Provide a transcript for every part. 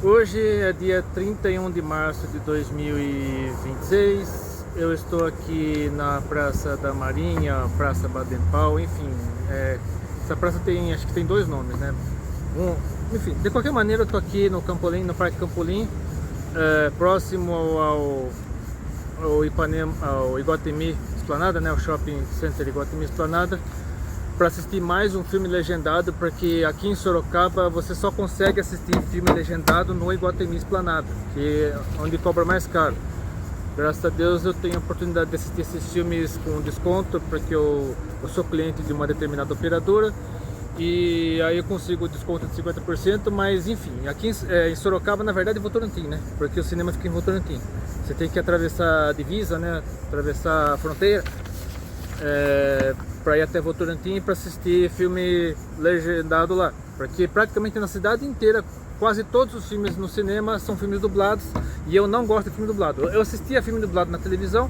Hoje é dia 31 de março de 2026. Eu estou aqui na Praça da Marinha, Praça Baden-Powell, enfim. Essa praça tem, acho que tem dois nomes, né? Enfim, de qualquer maneira eu estou aqui no Campolim, no Parque Campolim, próximo ao Ipanema, ao Iguatemi Esplanada, né? O Shopping Center Iguatemi Esplanada, para assistir mais um filme legendado, porque aqui em Sorocaba você só consegue assistir filme legendado no Iguatemi Esplanada, que é onde cobra mais caro. Graças a Deus eu tenho a oportunidade de assistir esses filmes com desconto, porque eu sou cliente de uma determinada operadora e aí eu consigo desconto de 50%, mas enfim, aqui em Sorocaba, na verdade, Votorantim, né? Porque o cinema fica em Votorantim. Você tem que atravessar a divisa, né? Atravessar a fronteira para ir até Votorantim para assistir filme legendado lá, porque praticamente na cidade inteira quase todos os filmes no cinema são filmes dublados e eu não gosto de filme dublado. Eu assistia filme dublado na televisão,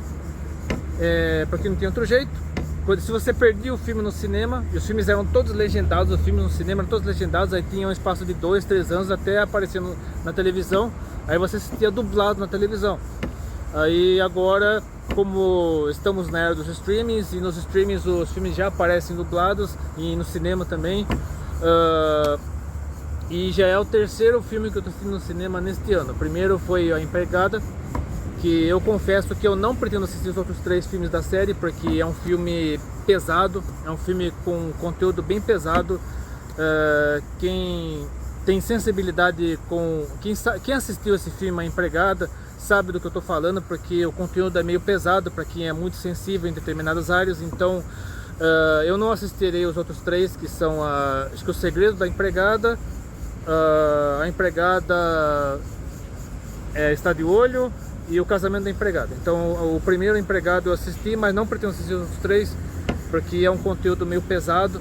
porque não tinha outro jeito. Se você perdia o filme no cinema, e os filmes eram todos legendados, os filmes no cinema eram todos legendados, aí tinha um espaço de 2, 3 anos até aparecer na televisão, aí você assistia dublado na televisão. Aí agora, como estamos na era dos streamings, e nos streamings os filmes já aparecem dublados, e no cinema também, e já é o terceiro filme que eu estou assistindo no cinema neste ano. O primeiro foi A Empregada, que eu confesso que eu não pretendo assistir os outros 3 filmes da série, porque é um filme pesado, é um filme com conteúdo bem pesado. Quem tem sensibilidade com... Quem assistiu esse filme, A Empregada, sabe do que eu estou falando, porque o conteúdo é meio pesado para quem é muito sensível em determinadas áreas. Então eu não assistirei os outros 3, que são acho que O Segredo da Empregada, A Empregada Está de Olho e O Casamento da Empregada. Então o primeiro Empregado eu assisti, mas não pretendo assistir os outros 3, porque é um conteúdo meio pesado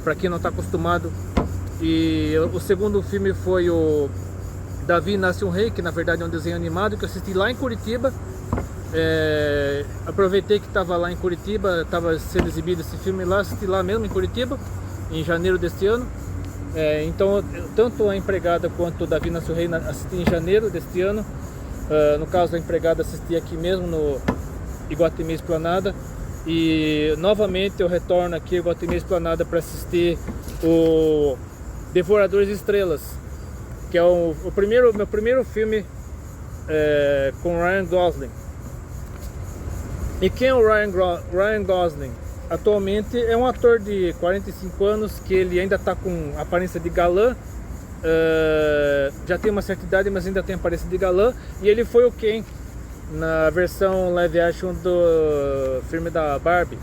para quem não está acostumado. E o segundo filme foi o Davi Nasce um Rei, que na verdade é um desenho animado que eu assisti lá em Curitiba. Aproveitei que estava lá em Curitiba, estava sendo exibido esse filme lá, assisti lá mesmo em Curitiba, em janeiro deste ano. Então tanto A Empregada quanto o Davi Nasce um Rei assisti em janeiro deste ano. No caso, A Empregada assisti aqui mesmo no Iguatemi Esplanada. E novamente eu retorno aqui ao Iguatemi Esplanada para assistir o Devoradores de Estrelas, que é meu primeiro filme com Ryan Gosling. E quem é o Ryan Gosling? Atualmente é um ator de 45 anos, que ele ainda está com aparência de galã, já tem uma certa idade, mas ainda tem aparência de galã. E ele foi o Ken na versão live action do filme da Barbie.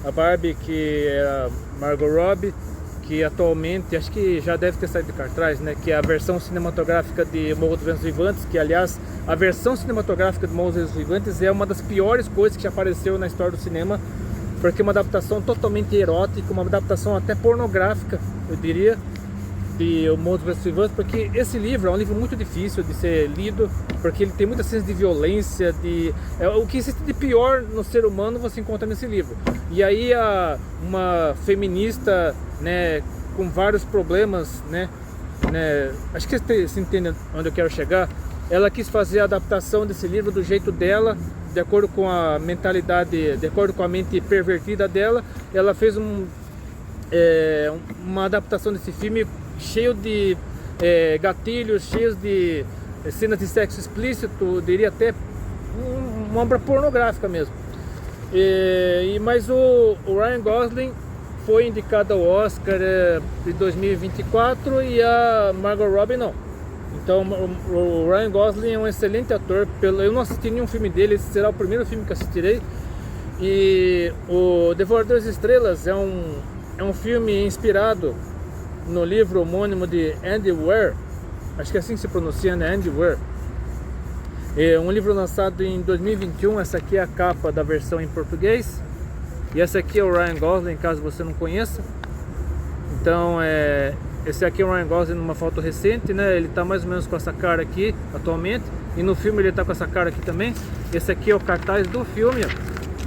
A Barbie, que é a Margot Robbie, que atualmente acho que já deve ter saído de cartaz, né? Que é a versão cinematográfica de Morro dos Ventos Vivantes, que aliás a versão cinematográfica de Morro dos Ventos Vivantes é uma das piores coisas que já apareceu na história do cinema, porque é uma adaptação totalmente erótica, uma adaptação até pornográfica, eu diria, de O Morro dos Ventos Vivantes, porque esse livro é um livro muito difícil de ser lido, porque ele tem muitas cenas de violência, o que existe de pior no ser humano você encontra nesse livro. E aí uma feminista, né, com vários problemas, né, acho que você entende onde eu quero chegar. Ela quis fazer a adaptação desse livro do jeito dela, de acordo com a mentalidade, de acordo com a mente pervertida dela. Ela fez uma adaptação desse filme cheio de gatilhos, cheios de cenas de sexo explícito, diria até uma obra pornográfica mesmo. Mas o Ryan Gosling foi indicado ao Oscar de 2024 e a Margot Robbie não. Então o Ryan Gosling é um excelente ator. Eu não assisti nenhum filme dele, esse será o primeiro filme que assistirei. E o Devoradores de Estrelas é um filme inspirado no livro homônimo de Andy Weir, acho que é assim que se pronuncia, né? Andy Weir. É um livro lançado em 2021, essa aqui é a capa da versão em português. E essa aqui é o Ryan Gosling, caso você não conheça. Então, esse aqui é o Ryan Gosling numa foto recente, né? Ele tá mais ou menos com essa cara aqui, atualmente. E no filme ele tá com essa cara aqui também. Esse aqui é o cartaz do filme.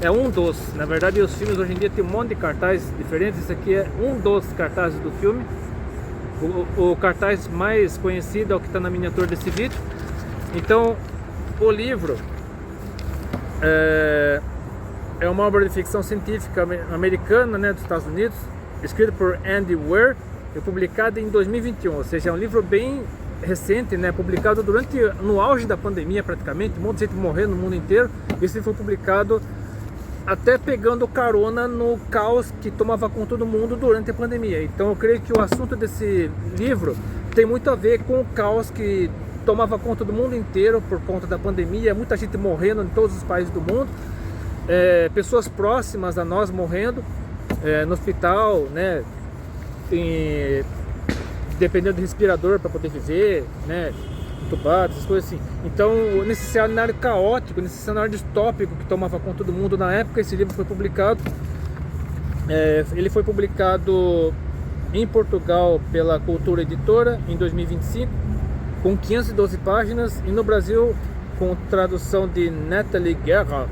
É um dos, na verdade os filmes hoje em dia tem um monte de cartazes diferentes. Esse aqui é um dos cartazes do filme. O cartaz mais conhecido é o que está na miniatura desse vídeo. Então, o livro é uma obra de ficção científica americana, né, dos Estados Unidos, escrito por Andy Weir e publicado em 2021, ou seja, é um livro bem recente, né, publicado no auge da pandemia praticamente, um monte de gente morrendo no mundo inteiro. Esse foi publicado até pegando carona no caos que tomava conta do mundo durante a pandemia. Então eu creio que o assunto desse livro tem muito a ver com o caos que tomava conta do mundo inteiro por conta da pandemia, muita gente morrendo em todos os países do mundo, pessoas próximas a nós morrendo no hospital, né, dependendo do respirador para poder viver, né, entubados, essas coisas assim. Então, nesse cenário caótico, nesse cenário distópico que tomava conta do mundo na época, esse livro foi publicado. Ele foi publicado em Portugal pela Cultura Editora em 2025, com 512 páginas, e no Brasil, com tradução de Nathalie Guerra,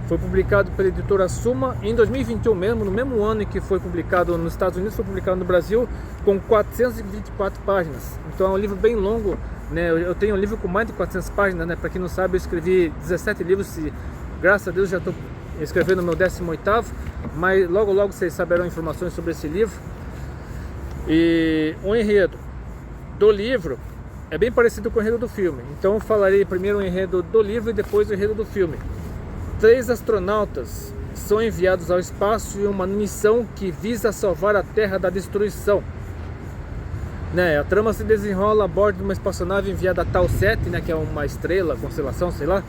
foi publicado pela editora Suma em 2021 mesmo, no mesmo ano em que foi publicado nos Estados Unidos, foi publicado no Brasil com 424 páginas. Então é um livro bem longo, né? Eu tenho um livro com mais de 400 páginas, né? Para quem não sabe, eu escrevi 17 livros, graças a Deus já estou escrevendo o meu 18º, mas logo vocês saberão informações sobre esse livro. E o enredo do livro é bem parecido com o enredo do filme, então eu falarei primeiro o enredo do livro e depois o enredo do filme. 3 astronautas são enviados ao espaço em uma missão que visa salvar a Terra da destruição. Né, a trama se desenrola a bordo de uma espaçonave enviada a Tau 7, né, que é uma estrela, constelação, sei lá.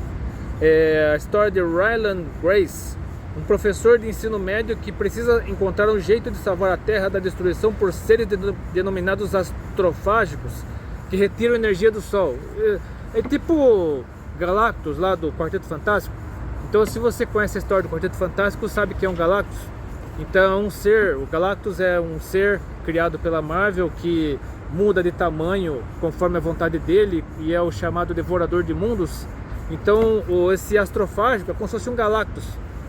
É a história de Ryland Grace, um professor de ensino médio que precisa encontrar um jeito de salvar a Terra da destruição por seres denominados astrofágicos, que retiram energia do Sol. É tipo Galactus lá do Quarteto Fantástico. Então, se você conhece a história do Quarteto Fantástico, sabe que é um Galactus. Então, o Galactus é um ser criado pela Marvel que muda de tamanho conforme a vontade dele e é o chamado Devorador de Mundos. Então, esse astrofágico é como se fosse um Galactus,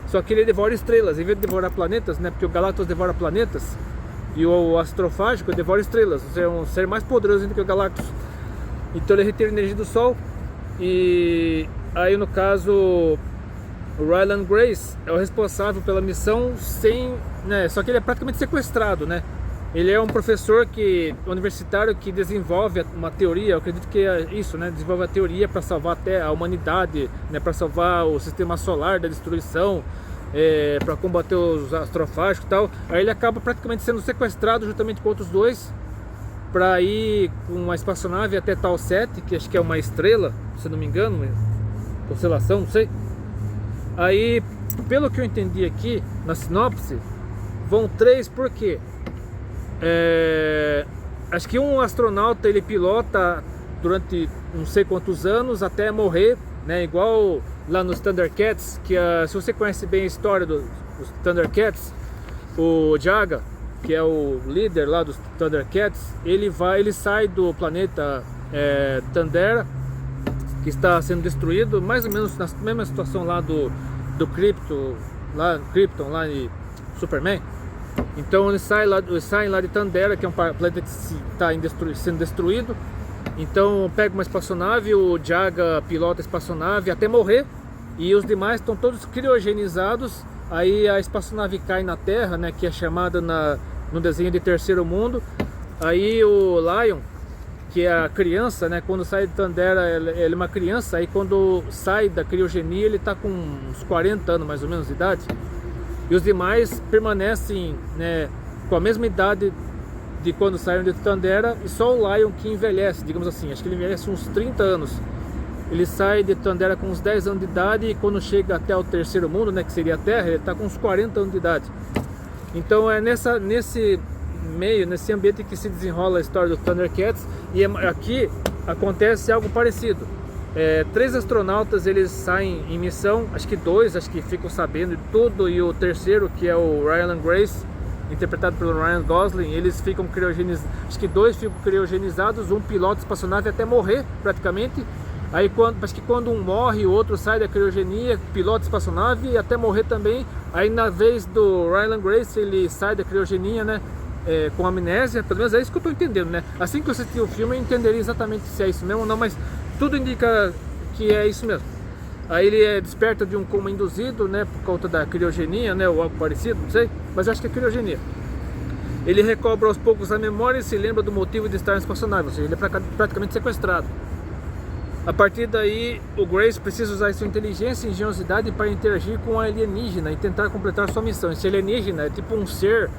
só que ele devora estrelas, em vez de devorar planetas, né? Porque o Galactus devora planetas e o astrofágico devora estrelas. É um ser mais poderoso do que o Galactus. Então, ele retira energia do Sol. E aí, no caso, o Ryland Grace é o responsável pela missão, só que ele é praticamente sequestrado, né? Ele é um professor universitário que desenvolve uma teoria, eu acredito que é isso, né? Desenvolve a teoria para salvar até a humanidade, né? Para salvar o sistema solar da destruição, para combater os astrofágicos e tal. Aí ele acaba praticamente sendo sequestrado juntamente com outros 2 para ir com uma espaçonave até Tau 7, que acho que é uma estrela, se não me engano, uma constelação, não sei. Aí, pelo que eu entendi aqui na sinopse, vão 3 porque acho que um astronauta ele pilota durante não sei quantos anos até morrer, né? Igual lá nos Thundercats, que se você conhece bem a história dos Thundercats, o Jaga, que é o líder lá dos Thundercats, ele sai do planeta Thundera, que está sendo destruído, mais ou menos na mesma situação lá do Krypton, lá em Superman. Então eles saem lá de Thundera, que é um planeta que está sendo destruído. Então pega uma espaçonave, o Jaga pilota a espaçonave até morrer, e os demais estão todos criogenizados. Aí a espaçonave cai na Terra, né, que é chamada no desenho de Terceiro Mundo. Aí o Lion, que é a criança, né, quando sai de Thundera, ele é uma criança. Aí quando sai da criogenia, ele está com uns 40 anos mais ou menos de idade. E os demais permanecem, né, com a mesma idade de quando saíram de Thundera, e só o Lion que envelhece, digamos assim. Acho que ele envelhece uns 30 anos. Ele sai de Thundera com uns 10 anos de idade, e quando chega até o Terceiro Mundo, né, que seria a Terra, ele está com uns 40 anos de idade. Então é nesse meio, nesse ambiente que se desenrola a história do Thundercats. E aqui acontece algo parecido. 3 astronautas eles saem em missão, acho que 2 ficam sabendo de tudo, e o terceiro, que é o Ryland Grace, interpretado pelo Ryan Gosling, eles ficam criogenizados. Acho que 2 ficam criogenizados, um pilota espaçonave até morrer praticamente. Aí acho que quando um morre, o outro sai da criogenia, pilota espaçonave até morrer também. Aí na vez do Ryland Grace, ele sai da criogenia, né? com amnésia, pelo menos é isso que eu estou entendendo, né? Assim que eu assisti o filme eu entenderia exatamente se é isso mesmo ou não, mas tudo indica que é isso mesmo. Aí ele desperta de um coma induzido, né, por conta da criogenia, né, ou algo parecido, não sei, mas eu acho que é criogenia. Ele recobra aos poucos a memória e se lembra do motivo de estar na espaçonave, ou seja, ele é praticamente sequestrado. A partir daí, o Grace precisa usar sua inteligência e engenhosidade para interagir com a alienígena e tentar completar sua missão. Esse alienígena é tipo um ser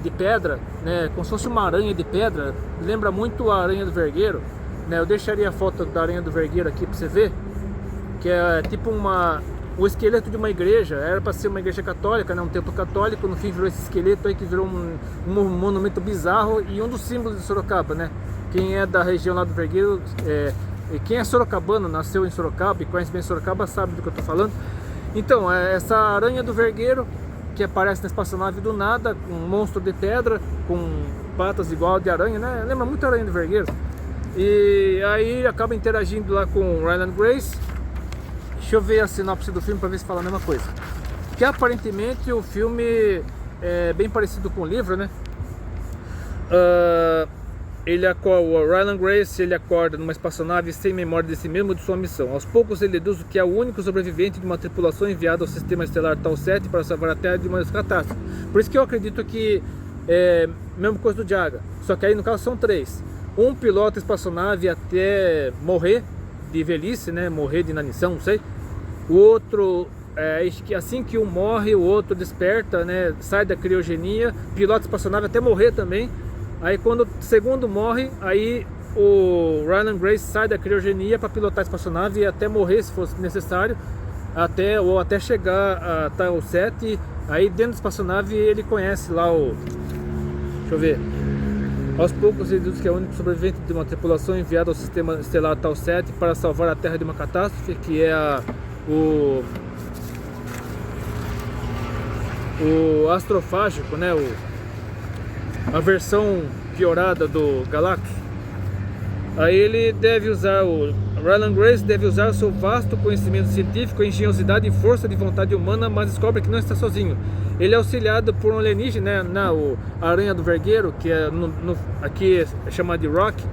de pedra, né, como se fosse uma aranha de pedra, lembra muito a aranha do Vergueiro, né? Eu deixaria a foto da aranha do Vergueiro aqui para você ver, que é tipo o esqueleto de uma igreja. Era para ser uma igreja católica, né, um templo católico, no fim virou esse esqueleto aí que virou um monumento bizarro e um dos símbolos de Sorocaba, né? Quem é da região lá do Vergueiro, e quem é sorocabano, nasceu em Sorocaba e conhece bem Sorocaba, sabe do que eu estou falando. Então, essa aranha do Vergueiro, que aparece na espaçonave do nada, um monstro de pedra, com patas igual de aranha, né? Lembra muito a aranha do Vergueiro. E aí ele acaba interagindo lá com o Ryland Grace. Deixa eu ver a sinopse do filme para ver se fala a mesma coisa. Que aparentemente o filme é bem parecido com o livro, né? O Ryland Grace ele acorda numa espaçonave sem memória de si mesmo de sua missão. Aos poucos ele deduz que é o único sobrevivente de uma tripulação enviada ao sistema estelar Tau 7 para salvar a Terra de uma catástrofe. Por isso que eu acredito que é a mesma coisa do Jaga. Só que aí no caso são 3. Um pilota a espaçonave até morrer de velhice, né? Morrer de inanição, não sei. O outro, assim que um morre, o outro desperta, né? Sai da criogenia, pilota a espaçonave até morrer também. Aí quando o segundo morre, aí o Ryland Grace sai da criogenia para pilotar a espaçonave até morrer, se fosse necessário, até chegar a Tau 7. Aí dentro da espaçonave ele conhece lá deixa eu ver. Aos poucos ele diz que é o único sobrevivente de uma tripulação enviada ao sistema estelar Tau 7 para salvar a Terra de uma catástrofe, que é o astrofágico, né? A versão piorada do Galactus. Aí ele deve usar, o Ryland Grace deve usar o seu vasto conhecimento científico, engenhosidade e força de vontade humana, mas descobre que não está sozinho. Ele é auxiliado por um alienígena, né, a aranha do Vergueiro, que aqui é chamada de Rock,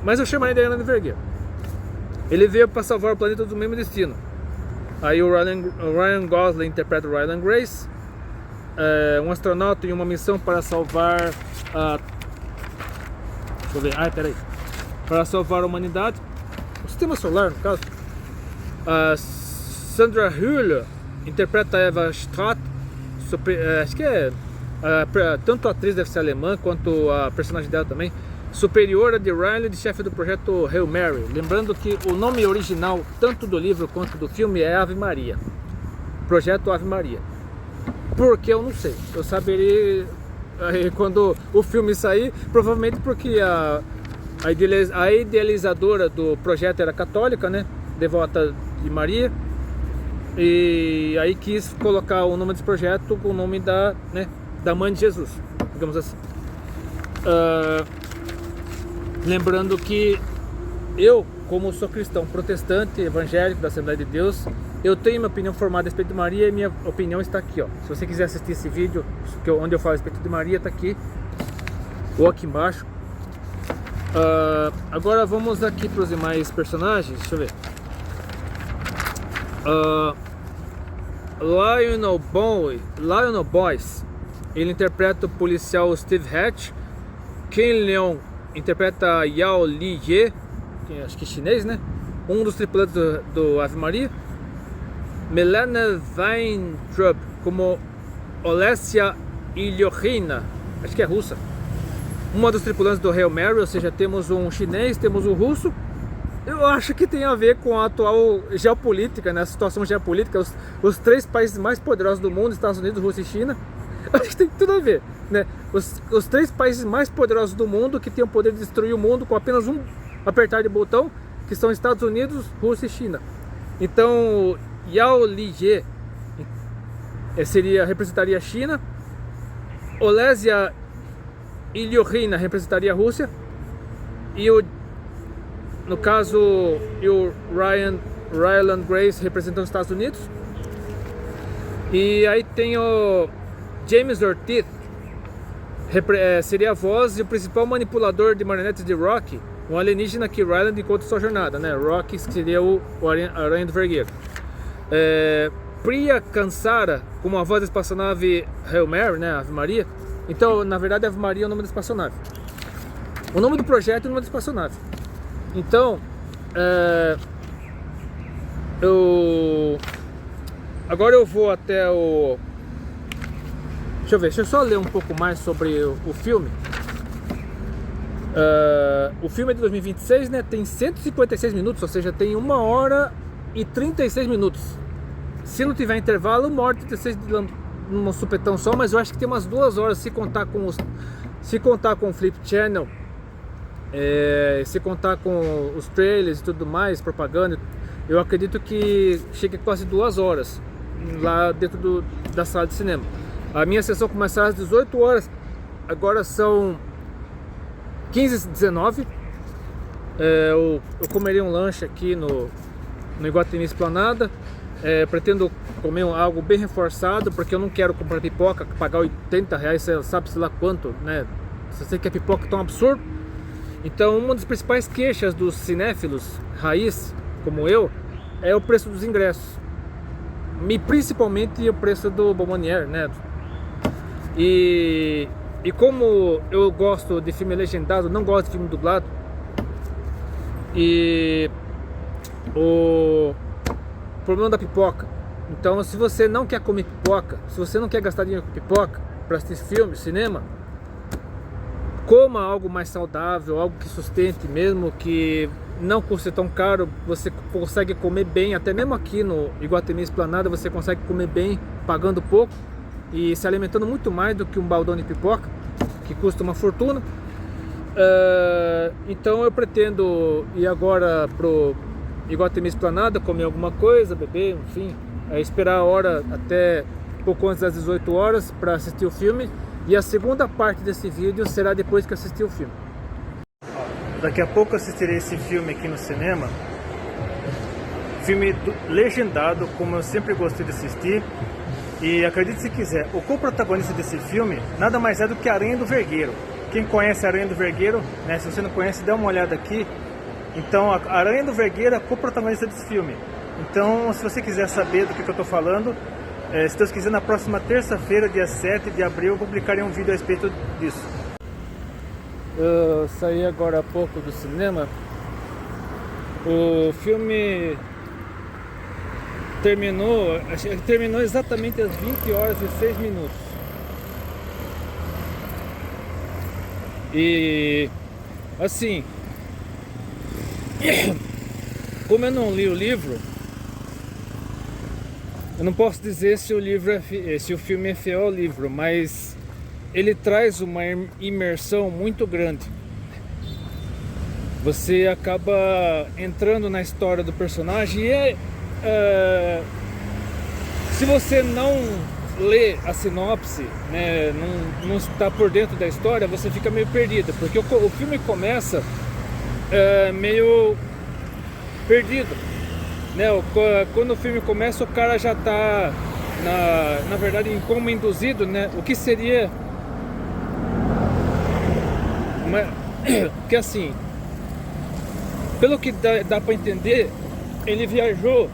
mas eu chamo ele de aranha do Vergueiro. Ele veio para salvar o planeta do mesmo destino. Aí o Ryan Gosling interpreta o Ryland Grace, um astronauta em uma missão para salvar deixa eu ver, para salvar a humanidade, o sistema solar no caso. Sandra Hüller interpreta a Eva Stratt, acho que tanto a atriz deve ser alemã quanto a personagem dela também, superiora de Riley, de chefe do projeto Hail Mary. Lembrando que o nome original tanto do livro quanto do filme é Ave Maria, Projeto Ave Maria. Porque eu não sei, eu saberia quando o filme sair, provavelmente porque a idealizadora do projeto era católica, né, devota de Maria, e aí quis colocar o nome desse projeto com o nome da mãe de Jesus, digamos assim. Lembrando que eu, como sou cristão protestante, evangélico da Assembleia de Deus, eu tenho minha opinião formada a respeito de Maria e minha opinião está aqui, ó. Se você quiser assistir esse vídeo onde eu falo a respeito de Maria, está aqui ou aqui embaixo. Agora vamos aqui para os demais personagens. Deixa eu ver. Lionel Boyce, ele interpreta o policial Steve Hatch. Ken Leon interpreta Yao Li Ye, acho que é chinês, né? Um dos tripulantes do Ave Maria. Melana Weintraub como Olesya Ilyokhina, acho que é russa, uma dos tripulantes do Hail Mary, ou seja, temos um chinês, temos um russo. Eu acho que tem a ver com a atual geopolítica, né? A situação geopolítica, os 3 países mais poderosos do mundo, Estados Unidos, Rússia e China. Acho que tem tudo a ver, né? Os 3 países mais poderosos do mundo, que têm o poder de destruir o mundo com apenas um apertar de botão, que são Estados Unidos, Rússia e China. Então Yao Li Ye representaria a China, Olesya Ilyokhina representaria a Rússia, e no caso o Ryland Grace representando os Estados Unidos. E aí tem James Ortiz seria a voz e o principal manipulador de marionetes de Rocky, um alienígena que Ryland encontra sua jornada, né? Rocky seria o Aranha do Vergueiro. Priya Kansara, como a voz da espaçonave Hail Mary, né? Ave Maria. Então, na verdade, Ave Maria é o nome da espaçonave. O nome do projeto é o nome da espaçonave. Então, agora eu vou até o... Deixa eu só ler um pouco mais sobre o filme. O filme é de 2026, né? Tem 156 minutos, ou seja, tem 1 hora e 36 minutos. Se não tiver intervalo, 1 hora e 36 num supetão só, mas eu acho que tem umas 2 horas se contar com o Flip Channel, se contar com os trailers e tudo mais, propaganda. Eu acredito que chega quase 2 horas lá dentro da sala de cinema. A minha sessão começará às 18 horas, agora são 15h19. Eu comeria um lanche aqui no Iguatemi Esplanada. Pretendo comer algo bem reforçado, porque eu não quero comprar pipoca, pagar R$80, sabe-se lá quanto, né? Se você quer pipoca tão absurdo. Então, uma das principais queixas dos cinéfilos raiz, como eu, é o preço dos ingressos. E principalmente o preço do Bomboniere, né? E como eu gosto de filme legendado, não gosto de filme dublado. E o problema da pipoca. Então, se você não quer comer pipoca, se você não quer gastar dinheiro com pipoca para assistir filme, cinema, coma algo mais saudável, algo que sustente, mesmo que não custe tão caro. Você consegue comer bem, até mesmo aqui no Iguatemi Esplanada você consegue comer bem pagando pouco e se alimentando muito mais do que um baldão de pipoca, que custa uma fortuna. Então eu pretendo ir agora pro Iguatemi Esplanada, comer alguma coisa, beber, enfim, esperar a hora até pouco antes das 18 horas para assistir o filme. E a segunda parte desse vídeo será depois que eu assistir o filme. Daqui a pouco eu assistirei esse filme aqui no cinema. Filme legendado, como eu sempre gostei de assistir. E acredite se quiser, o co-protagonista desse filme nada mais é do que Aranha do Vergueiro. Quem conhece a Aranha do Vergueiro, né, se você não conhece, dá uma olhada aqui. Então, a Aranha do Vergueiro é a co-protagonista desse filme. Então, se você quiser saber do que eu estou falando, se Deus quiser, na próxima terça-feira, dia 7 de abril, eu publicarei um vídeo a respeito disso. Eu saí agora há pouco do cinema. O filme terminou exatamente às 20 horas e 6 minutos. E assim, como eu não li o livro, eu não posso dizer se o filme é fiel ao livro, mas ele traz uma imersão muito grande. Você acaba entrando na história do personagem e se você não lê a sinopse, né, não está por dentro da história, você fica meio perdido, porque o filme começa meio perdido, né? Quando o filme começa, o cara já está na verdade em coma induzido, né? O que seria que assim, pelo que dá para entender, ele viajou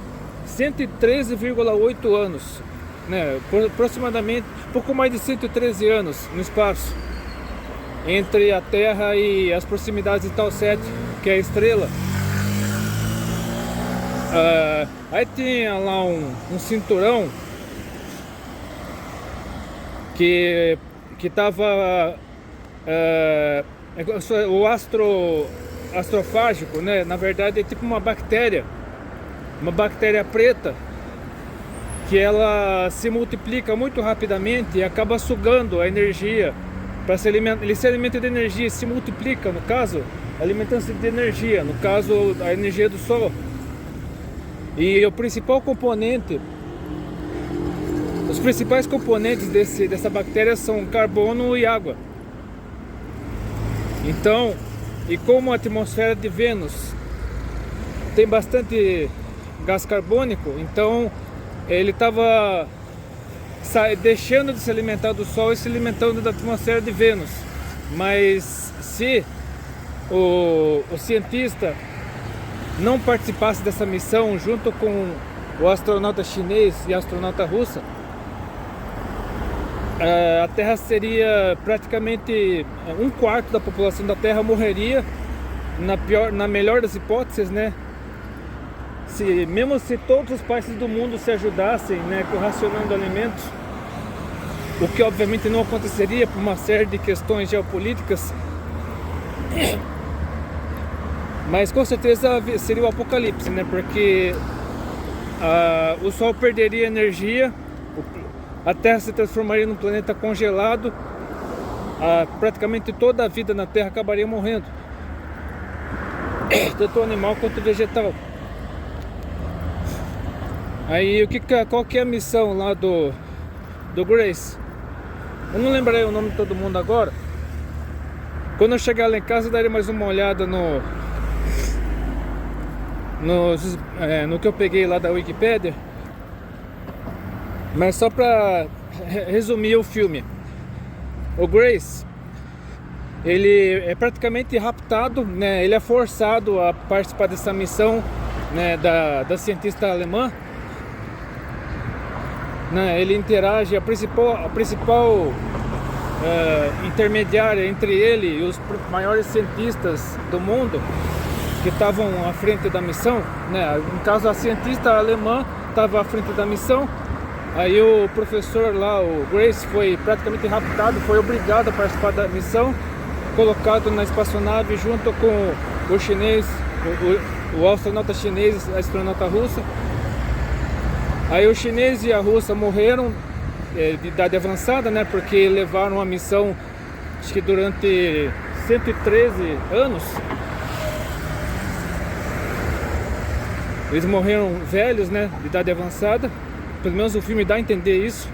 113,8 anos, né? Aproximadamente pouco mais de 113 anos no espaço, entre a Terra e as proximidades de Tau 7, que é a estrela. Aí tinha lá um cinturão que tava o astrofágico, né? Na verdade é tipo uma bactéria preta, que ela se multiplica muito rapidamente e acaba sugando a energia para se alimentar. Ele se alimenta de energia e se multiplica, no caso, alimentando-se de energia, no caso a energia do Sol. E o principal componente, os principais componentes dessa bactéria são carbono e água. Então, e como a atmosfera de Vênus tem bastante gás carbônico, então ele estava deixando de se alimentar do Sol e se alimentando da atmosfera de Vênus. Mas se o cientista não participasse dessa missão junto com o astronauta chinês e a astronauta russa, a Terra seria praticamente 1/4 da população da Terra morreria, na melhor das hipóteses, né? Mesmo se todos os países do mundo se ajudassem, né, racionando alimentos, o que obviamente não aconteceria por uma série de questões geopolíticas, mas com certeza seria o apocalipse, né? Porque o Sol perderia energia, a Terra se transformaria num planeta congelado, praticamente toda a vida na Terra acabaria morrendo, tanto animal quanto vegetal. Aí qual que é a missão lá do Grace? Eu não lembrei o nome de todo mundo agora. Quando eu chegar lá em casa eu darei mais uma olhada no que eu peguei lá da Wikipédia. Mas só para resumir o filme, o Grace, ele é praticamente raptado, né? Ele é forçado a participar dessa missão, né, da cientista alemã, né? Ele interage, a principal intermediária entre ele e os maiores cientistas do mundo que estavam à frente da missão, né? No caso, a cientista alemã estava à frente da missão. Aí o professor lá, o Grace, foi praticamente raptado, foi obrigado a participar da missão, colocado na espaçonave junto com o chinês, o astronauta chinês e a astronauta russa. Aí o chinês e a russa morreram de idade avançada, né? Porque levaram a missão, acho que durante 113 anos. Eles morreram velhos, né? De idade avançada. Pelo menos o filme dá a entender isso.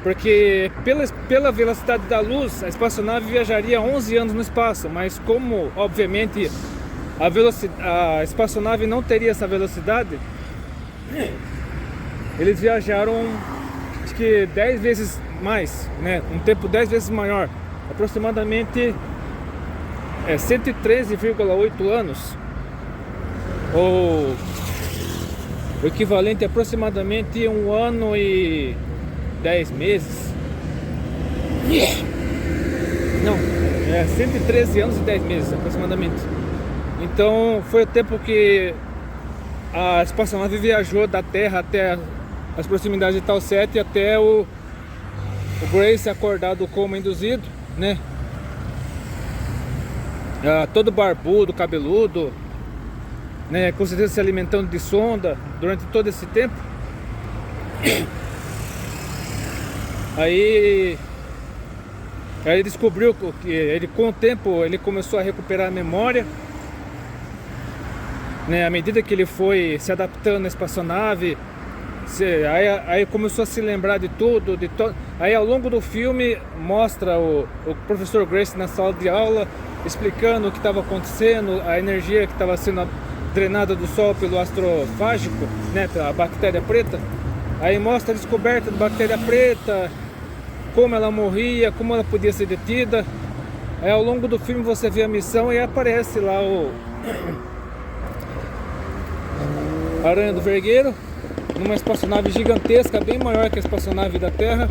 Porque pela velocidade da luz, a espaçonave viajaria 11 anos no espaço. Mas como, obviamente, a espaçonave não teria essa velocidade, eles viajaram, acho que 10 vezes mais, né? Um tempo 10 vezes maior. Aproximadamente 113,8 anos. Ou o equivalente a aproximadamente 1 ano e 10 meses. Não, 113 anos e 10 meses aproximadamente. Então foi o tempo que a espaçonave viajou da Terra até as proximidades de Tau 7 até o Grace acordar do coma induzido, né? Todo barbudo, cabeludo, né, com certeza se alimentando de sonda durante todo esse tempo. Aí ele descobriu que ele, com o tempo, ele começou a recuperar a memória, né, à medida que ele foi se adaptando à espaçonave. Aí começou a se lembrar de tudo, aí ao longo do filme mostra o professor Grace na sala de aula explicando o que estava acontecendo, a energia que estava sendo drenada do Sol pelo astrofágico, né, a bactéria preta. Aí mostra a descoberta da bactéria preta, como ela morria, como ela podia ser detida. Aí ao longo do filme você vê a missão e aparece lá o Aranha do Vergueiro, numa espaçonave gigantesca, bem maior que a espaçonave da Terra.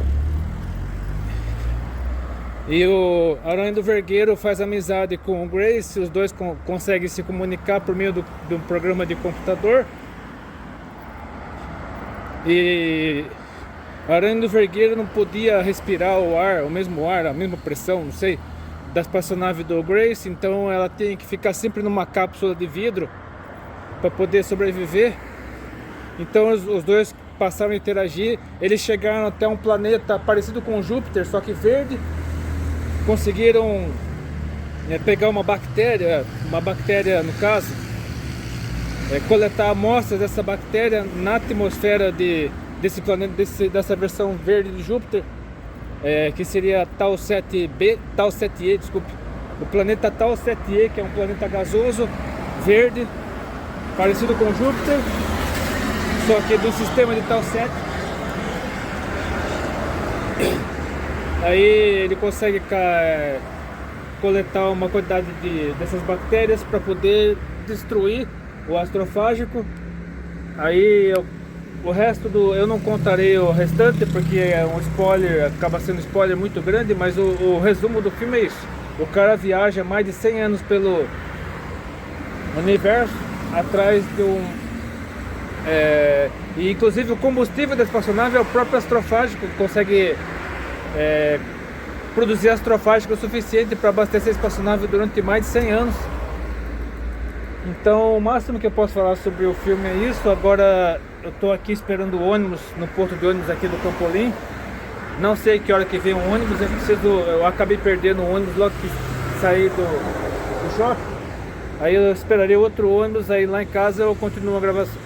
E o Aranha do Vergueiro faz amizade com o Grace, os dois conseguem se comunicar por meio de um programa de computador. E o Aranha do Vergueiro não podia respirar o ar, a mesma pressão, não sei, da espaçonave do Grace, então ela tem que ficar sempre numa cápsula de vidro para poder sobreviver. Então os dois passaram a interagir, eles chegaram até um planeta parecido com Júpiter, só que verde. Conseguiram pegar uma bactéria no caso, coletar amostras dessa bactéria na atmosfera desse planeta, dessa versão verde de Júpiter, que seria Tau 7e, desculpe. O planeta Tau 7e, que é um planeta gasoso, verde, parecido com Júpiter, só que do sistema de Tau 7. Aí ele consegue coletar uma quantidade dessas bactérias para poder destruir o astrofágico. Aí o resto eu não contarei o restante porque é um spoiler, acaba sendo um spoiler muito grande, mas o resumo do filme é isso. O cara viaja mais de 100 anos pelo universo atrás de e inclusive o combustível da espaçonave é o próprio astrofágico, que consegue produzir astrofágico o suficiente para abastecer a espaçonave durante mais de 100 anos. Então o máximo que eu posso falar sobre o filme é isso. Agora eu estou aqui esperando o ônibus no ponto de ônibus aqui do Campolim. Não sei que hora que vem o ônibus, eu acabei perdendo o ônibus logo que saí do shopping. Aí eu esperarei outro ônibus, aí lá em casa eu continuo a gravação.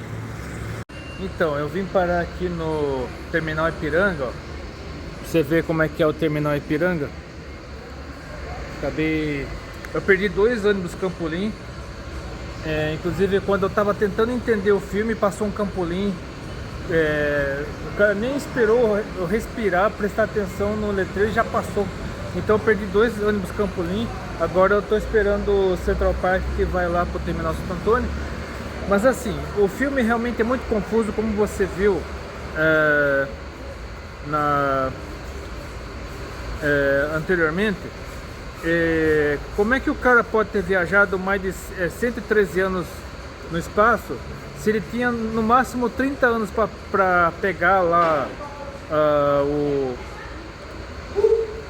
Então, eu vim parar aqui no Terminal Ipiranga, ó. Pra você ver como é que é o Terminal Ipiranga. Eu perdi 2 ônibus Campolim. Inclusive quando eu tava tentando entender o filme, passou um Campolim. O cara nem esperou eu respirar, prestar atenção no letreiro e já passou. Então eu perdi 2 ônibus Campolim. Agora eu tô esperando o Central Park que vai lá pro Terminal Santo Antônio. Mas assim, o filme realmente é muito confuso, como você viu anteriormente. Como é que o cara pode ter viajado mais de 113 anos no espaço se ele tinha no máximo 30 anos para pegar lá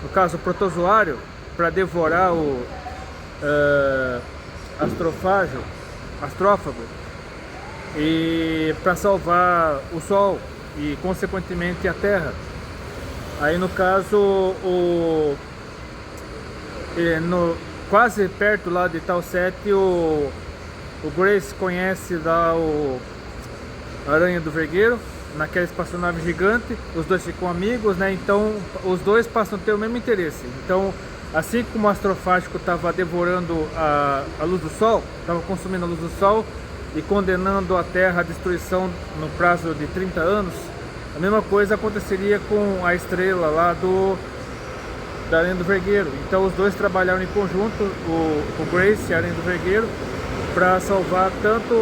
no caso o protozoário, para devorar o astrófago, e para salvar o Sol e consequentemente a Terra. Aí no caso quase perto lá de Tau 7, o Grace conhece lá o Aranha do Vergueiro, naquela espaçonave gigante. Os dois ficam amigos, né? Então os dois passam a ter o mesmo interesse. Então, assim como o astrofágico estava devorando a luz do Sol, estava consumindo a luz do Sol e condenando a Terra à destruição no prazo de 30 anos, a mesma coisa aconteceria com a estrela lá da Aranha do Vergueiro. Então os dois trabalharam em conjunto, o Grace e a Aranha do Vergueiro, para salvar tanto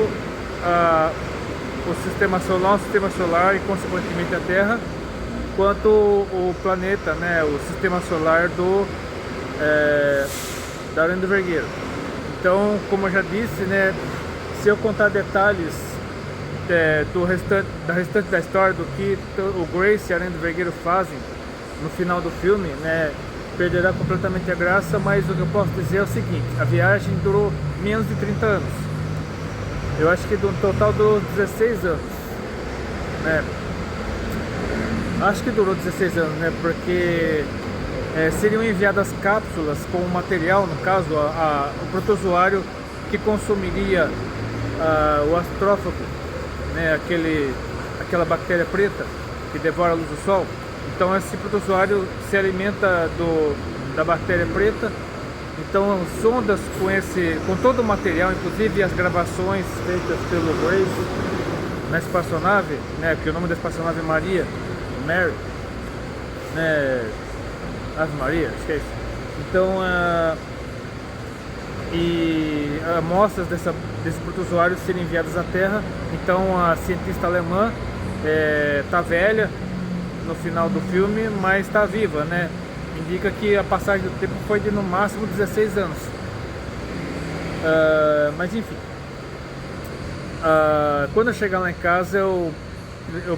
o sistema solar e consequentemente a Terra, quanto o planeta, né, o sistema solar da Aranha do Vergueiro. Então, como eu já disse, né, se eu contar detalhes da restante da história, do que o Grace e a Aranha do Vergueiro fazem no final do filme, né, perderá completamente a graça. Mas o que eu posso dizer é o seguinte: a viagem durou menos de 30 anos. Eu acho que no total durou 16 anos, né? Acho que durou 16 anos, né? Porque seriam enviadas cápsulas com o material, no caso, o protozoário que consumiria o astrófago, né? Aquela bactéria preta que devora a luz do Sol. Então esse protozoário se alimenta da bactéria preta. Então sondas com todo o material, inclusive as gravações feitas pelo Grace na espaçonave, né, que o nome da espaçonave é Mary, né, Ave Maria, esquece. Então e amostras desse protozoário serem enviadas à Terra. Então a cientista alemã tá velha no final do filme, mas está viva, né? Indica que a passagem do tempo foi de no máximo 16 anos. Mas enfim, quando eu chegar lá em casa eu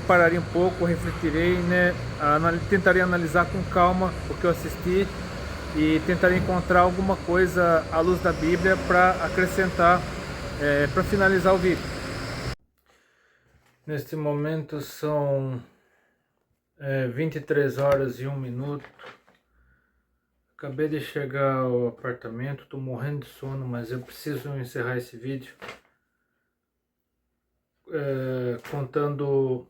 pararia um pouco, refletirei, né? Tentaria analisar com calma o que eu assisti e tentaria encontrar alguma coisa à luz da Bíblia para acrescentar, para finalizar o vídeo. Neste momento são 23 horas e 1 minuto. Acabei de chegar ao apartamento, tô morrendo de sono, mas eu preciso encerrar esse vídeo contando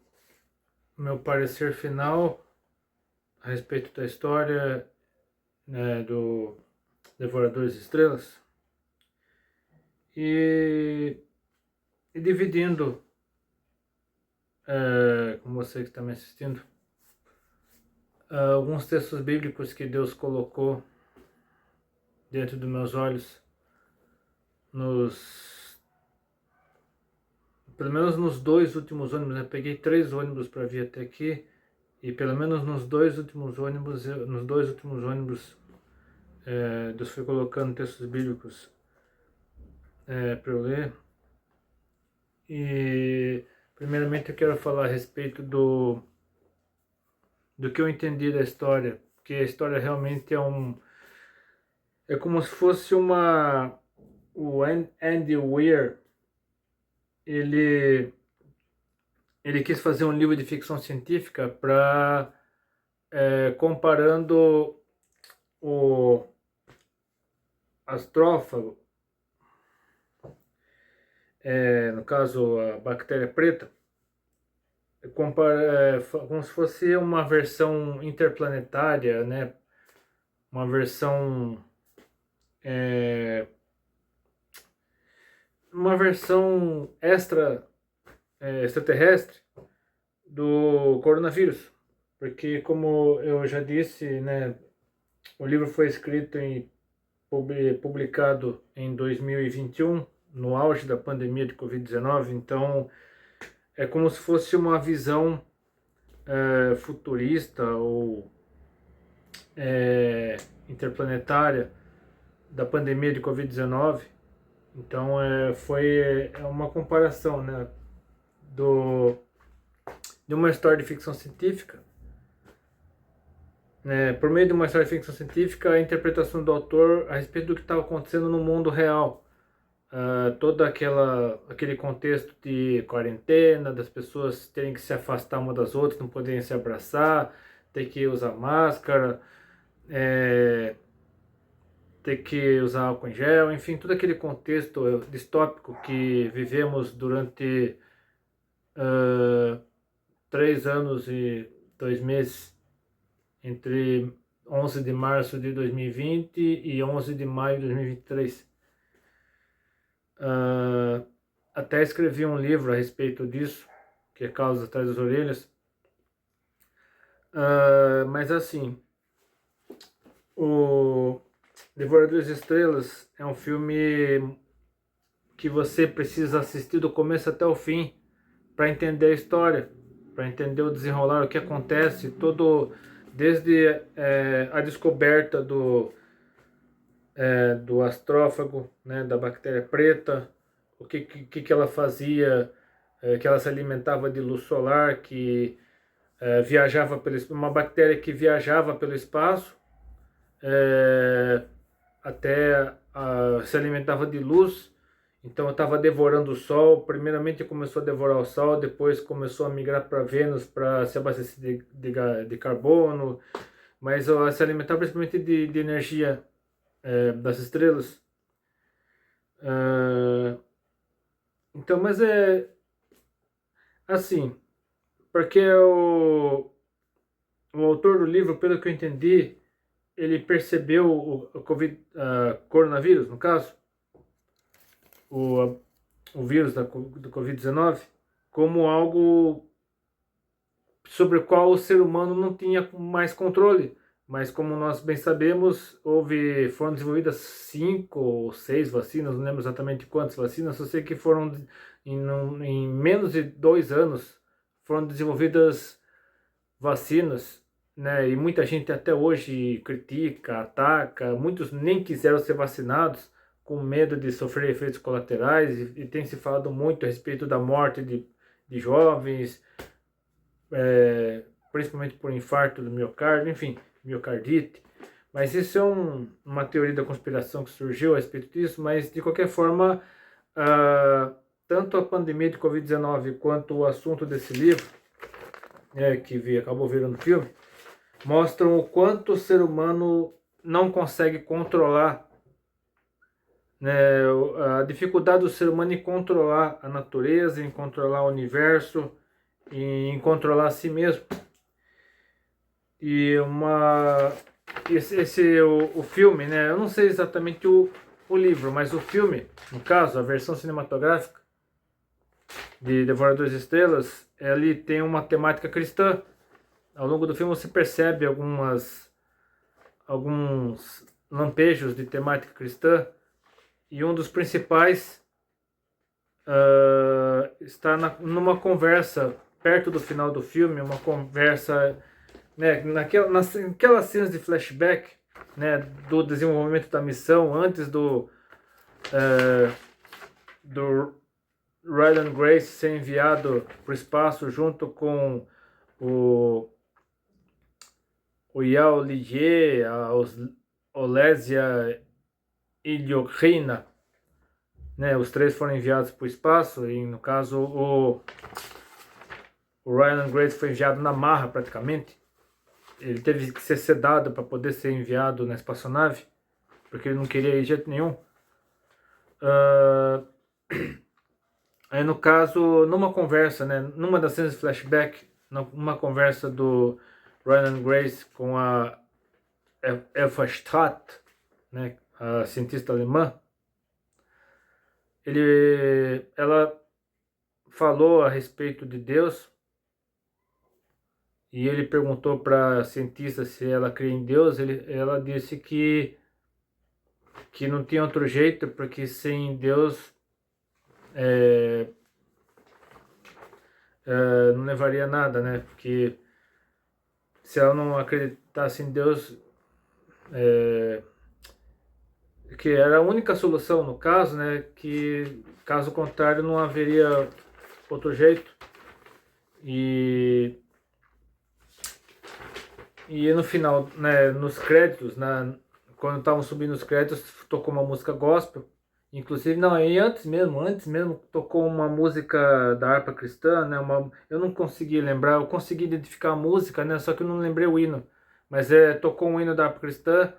meu parecer final a respeito da história, né, do Devoradores de Estrelas, e dividindo com você que está me assistindo alguns textos bíblicos que Deus colocou dentro dos meus olhos, pelo menos nos 2 últimos ônibus. Eu peguei 3 ônibus para vir até aqui, e pelo menos nos dois últimos ônibus, Deus foi colocando textos bíblicos para eu ler. E primeiramente eu quero falar a respeito do que eu entendi da história, porque a história realmente é como se fosse o Andy Weir, ele quis fazer um livro de ficção científica para comparando o astrófago, no caso a bactéria preta, como se fosse uma versão interplanetária, né? Uma versão extraterrestre do coronavírus, porque, como eu já disse, né, o livro foi escrito e publicado em 2021, no auge da pandemia de Covid-19. Então é como se fosse uma visão futurista ou interplanetária da pandemia de Covid-19. Então foi uma comparação, né, de uma história de ficção científica, por meio de uma história de ficção científica, a interpretação do autor a respeito do que estava acontecendo no mundo real. Todo aquele contexto de quarentena, das pessoas terem que se afastar uma das outras, não poderem se abraçar, ter que usar máscara, ter que usar álcool em gel, enfim, todo aquele contexto distópico que vivemos durante 3 anos e 2 meses, entre 11 de março de 2020 e 11 de maio de 2023. Até escrevi um livro a respeito disso, que é Causas Atrás das Orelhas. Mas assim, o Devorador de Estrelas é um filme que você precisa assistir do começo até o fim para entender a história, para entender o desenrolar, o que acontece, desde a descoberta do astrófago, né, da bactéria preta, o que ela fazia, que ela se alimentava de luz solar, que viajava uma bactéria que viajava pelo espaço, até se alimentava de luz. Então estava devorando o Sol. Primeiramente começou a devorar o Sol, depois começou a migrar para Vênus para se abastecer de carbono, mas se alimentava principalmente de energia das estrelas. Então, mas é assim, porque o autor do livro, pelo que eu entendi, ele percebeu o coronavírus, no caso, o vírus do Covid-19, como algo sobre o qual o ser humano não tinha mais controle. Mas, como nós bem sabemos, foram desenvolvidas 5 ou 6 vacinas, não lembro exatamente quantas vacinas, só sei que foram em menos de 2 anos foram desenvolvidas vacinas, né? E muita gente até hoje critica, ataca, muitos nem quiseram ser vacinados com medo de sofrer efeitos colaterais, e tem se falado muito a respeito da morte de jovens, principalmente por infarto do miocárdio, enfim, miocardite. Mas isso é uma teoria da conspiração que surgiu a respeito disso. Mas de qualquer forma, tanto a pandemia de Covid-19 quanto o assunto desse livro, que acabou virando filme, mostram o quanto o ser humano não consegue controlar, né, a dificuldade do ser humano em controlar a natureza, em controlar o universo, em controlar a si mesmo. E o filme, né, eu não sei exatamente o livro, mas o filme, no caso, a versão cinematográfica de Devoradores de Estrelas, ele tem uma temática cristã. ao longo do filme você percebe alguns lampejos de temática cristã, e um dos principais está numa conversa perto do final do filme, uma conversa, né, naquelas cenas de flashback, né, do desenvolvimento da missão, antes do Ryan Grace ser enviado para o espaço junto com o Yao Ligier, a Olésia Iliokhina, né? Os três foram enviados para o espaço, e no caso o Ryan Grace foi enviado na marra praticamente. Ele teve que ser sedado para poder ser enviado na espaçonave, porque ele não queria ir de jeito nenhum. Aí no caso, numa conversa, né, numa das cenas de flashback, numa conversa do Ryan Grace com a Eva Stratt, né, a cientista alemã, ela falou a respeito de Deus, e ele perguntou para a cientista se ela cria em Deus. Ela disse que não tinha outro jeito, porque sem Deus não levaria a nada, né? Porque se ela não acreditasse em Deus, que era a única solução no caso, né? Que caso contrário não haveria outro jeito. E no final, né, nos créditos, quando estavam subindo os créditos, tocou uma música gospel. Inclusive, não, e antes mesmo tocou uma música da harpa cristã, né? Eu não consegui lembrar, eu consegui identificar a música, né? Só que eu não lembrei o hino. Mas tocou um hino da harpa cristã,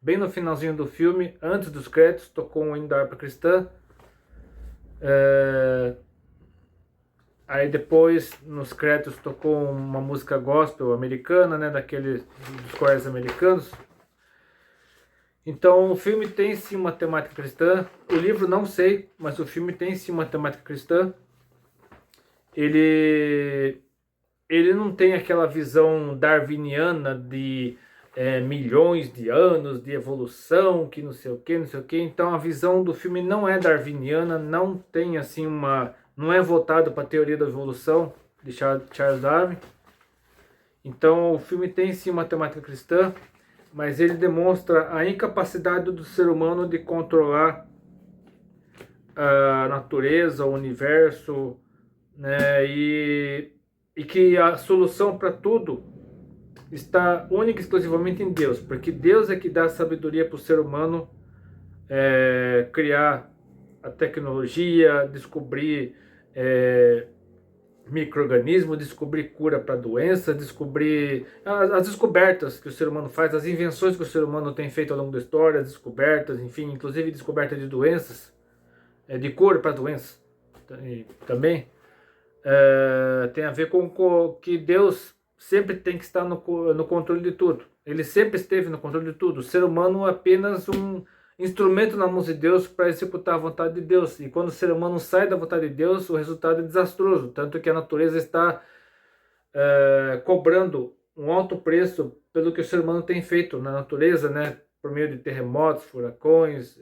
bem no finalzinho do filme, antes dos créditos, tocou um hino da harpa cristã. Aí depois, nos créditos, tocou uma música gospel americana, né? Dos corais americanos. Então o filme tem sim uma temática cristã. O livro não sei, mas o filme tem sim uma temática cristã. Ele não tem aquela visão darwiniana de milhões de anos de evolução, que não sei o que, não sei o que. Então a visão do filme não é darwiniana, não tem assim não é voltado para a teoria da evolução de Charles Darwin. Então o filme tem sim uma temática cristã, mas ele demonstra a incapacidade do ser humano de controlar a natureza, o universo, né? E que a solução para tudo está única e exclusivamente em Deus, porque Deus é que dá sabedoria para o ser humano criar a tecnologia, descobrir micro-organismo, descobrir cura para doença, descobrir as descobertas que o ser humano faz, as invenções que o ser humano tem feito ao longo da história, as descobertas, enfim, inclusive descoberta de doenças, de cura para doenças também, tem a ver com que Deus sempre tem que estar no controle de tudo. Ele sempre esteve no controle de tudo. O ser humano é apenas um instrumento na mão de Deus para executar a vontade de Deus. E quando o ser humano sai da vontade de Deus, o resultado é desastroso. Tanto que a natureza está cobrando um alto preço pelo que o ser humano tem feito na natureza, né? Por meio de terremotos, furacões,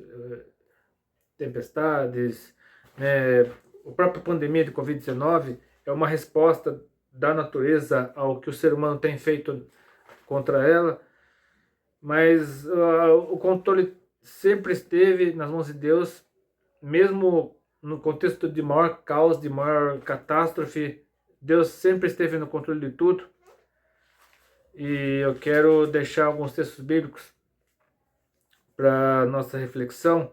tempestades, né? A própria pandemia de Covid-19 é uma resposta da natureza ao que o ser humano tem feito contra ela. Mas o controle sempre esteve nas mãos de Deus, mesmo no contexto de maior caos, de maior catástrofe. Deus sempre esteve no controle de tudo. E eu quero deixar alguns textos bíblicos para nossa reflexão.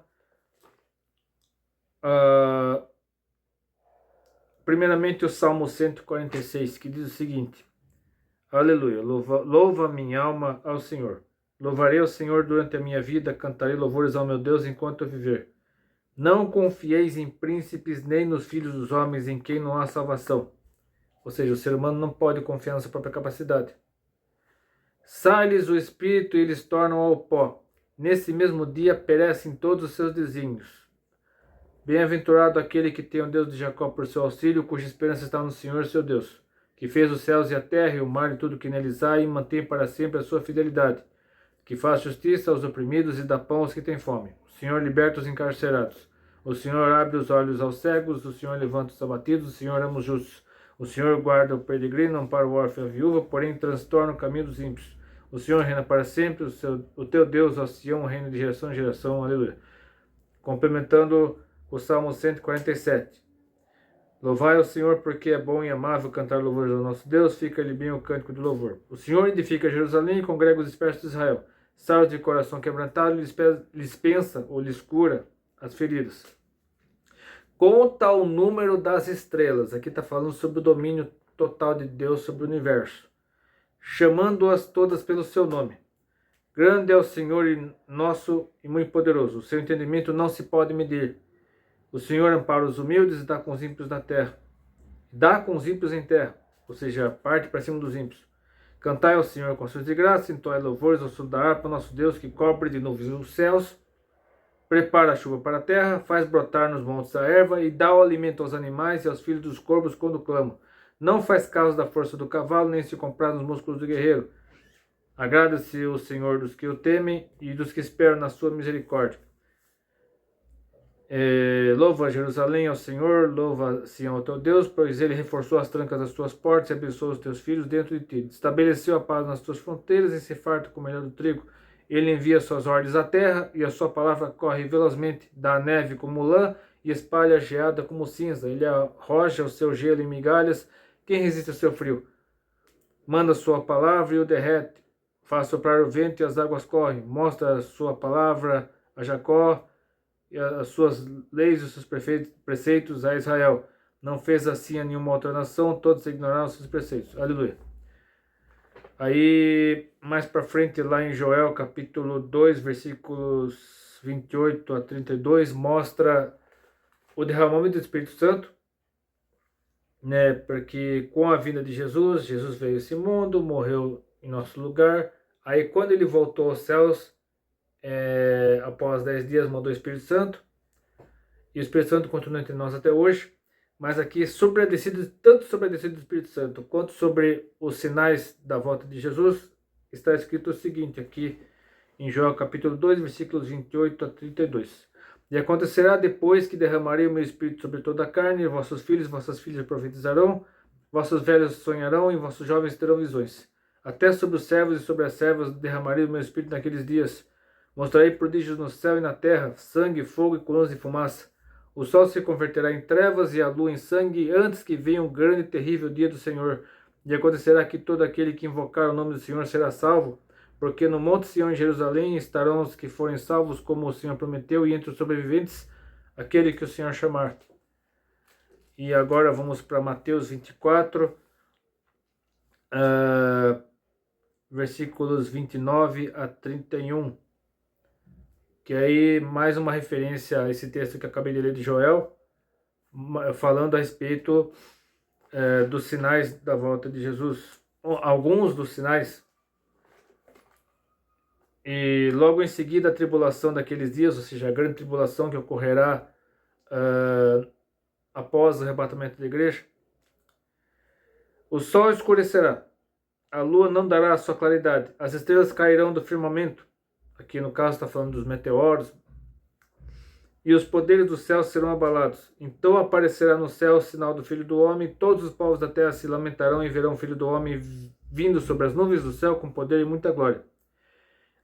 Primeiramente o Salmo 146, que diz o seguinte: Aleluia, louva minha alma ao Senhor. Louvarei ao Senhor durante a minha vida, cantarei louvores ao meu Deus enquanto eu viver. Não confieis em príncipes, nem nos filhos dos homens, em quem não há salvação. Ou seja, o ser humano não pode confiar na sua própria capacidade. Sai-lhes o espírito e eles tornam ao pó. Nesse mesmo dia perecem todos os seus desígnios. Bem-aventurado aquele que tem o Deus de Jacó por seu auxílio, cuja esperança está no Senhor, seu Deus, que fez os céus e a terra e o mar e tudo que neles há, e mantém para sempre a sua fidelidade, que faz justiça aos oprimidos e dá pão aos que têm fome. O Senhor liberta os encarcerados. O Senhor abre os olhos aos cegos, o Senhor levanta os abatidos, o Senhor ama os justos. O Senhor guarda o peregrino, ampara o órfão e a viúva, porém transtorna o caminho dos ímpios. O Senhor reina para sempre, o teu Deus, ó Sião, reina de geração em geração. Aleluia. Complementando o Salmo 147. Louvai ao Senhor, porque é bom e amável cantar louvores ao nosso Deus, fica-lhe bem o cântico do louvor. O Senhor edifica Jerusalém e congrega os dispersos de Israel. Sardos de coração quebrantado, lhes pensa ou lhes cura as feridas. Conta o número das estrelas. Aqui está falando sobre o domínio total de Deus sobre o universo, chamando-as todas pelo seu nome. Grande é o Senhor nosso e muito poderoso. O seu entendimento não se pode medir. O Senhor ampara os humildes e dá com os ímpios na terra. Dá com os ímpios em terra, ou seja, parte para cima dos ímpios. Cantai ao Senhor com ações de graça, entoai louvores ao som da harpa, nosso Deus, que cobre de nuvens os céus, prepara a chuva para a terra, faz brotar nos montes a erva e dá o alimento aos animais e aos filhos dos corvos quando clamam. Não faz caso da força do cavalo, nem se comprar nos músculos do guerreiro. Agrada-se o Senhor dos que o temem e dos que esperam na sua misericórdia. Louva Jerusalém ao Senhor, louva Sião ao teu Deus, pois ele reforçou as trancas das tuas portas e abençoou os teus filhos dentro de ti. Estabeleceu a paz nas tuas fronteiras e se farta com o melhor do trigo. Ele envia suas ordens à terra e a sua palavra corre velozmente. Dá a neve como lã e espalha a geada como cinza. Ele arroja o seu gelo em migalhas. Quem resiste ao seu frio? Manda sua palavra e o derrete. Faz soprar o vento e as águas correm. Mostra a sua palavra a Jacó e as suas leis e os seus preceitos a Israel. Não fez assim a nenhuma outra nação, todos ignoraram os seus preceitos. Aleluia. Aí, mais para frente, lá em Joel, capítulo 2, versículos 28 a 32, mostra o derramamento do Espírito Santo, né? Porque com a vinda de Jesus, Jesus veio a esse mundo, morreu em nosso lugar. Aí, quando ele voltou aos céus, após 10 dias, mandou o Espírito Santo, e o Espírito Santo continua entre nós até hoje. Mas aqui, tanto sobre a descida do Espírito Santo, quanto sobre os sinais da volta de Jesus, está escrito o seguinte, aqui em Joel capítulo 2, versículos 28 a 32. E acontecerá depois que derramarei o meu Espírito sobre toda a carne, e vossos filhos e vossas filhas profetizarão, vossos velhos sonharão, e vossos jovens terão visões. Até sobre os servos e sobre as servas derramarei o meu Espírito naqueles dias. Mostrarei prodígios no céu e na terra, sangue, fogo e colunas de fumaça. O sol se converterá em trevas e a lua em sangue, antes que venha o grande e terrível dia do Senhor. E acontecerá que todo aquele que invocar o nome do Senhor será salvo, porque no monte Sião em Jerusalém estarão os que forem salvos, como o Senhor prometeu, e entre os sobreviventes, aquele que o Senhor chamar. E agora vamos para Mateus 24, versículos 29 a 31. Que aí mais uma referência a esse texto que eu acabei de ler de Joel, falando a respeito dos sinais da volta de Jesus. Alguns dos sinais. E logo em seguida a tribulação daqueles dias, ou seja, a grande tribulação que ocorrerá após o arrebatamento da igreja. O sol escurecerá, a lua não dará a sua claridade, as estrelas cairão do firmamento. Aqui no caso está falando dos meteoros. E os poderes do céu serão abalados. Então aparecerá no céu o sinal do Filho do Homem. Todos os povos da terra se lamentarão e verão o Filho do Homem vindo sobre as nuvens do céu com poder e muita glória.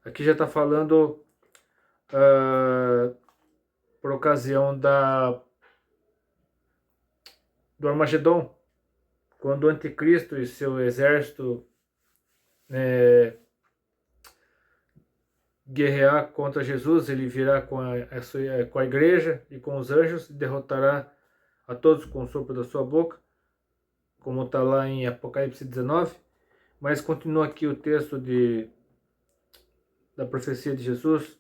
Aqui já está falando por ocasião do Armagedon, quando o anticristo e seu exército guerrear contra Jesus, ele virá com a igreja e com os anjos e derrotará a todos com o sopro da sua boca, como está lá em Apocalipse 19. Mas continua aqui o texto da profecia de Jesus,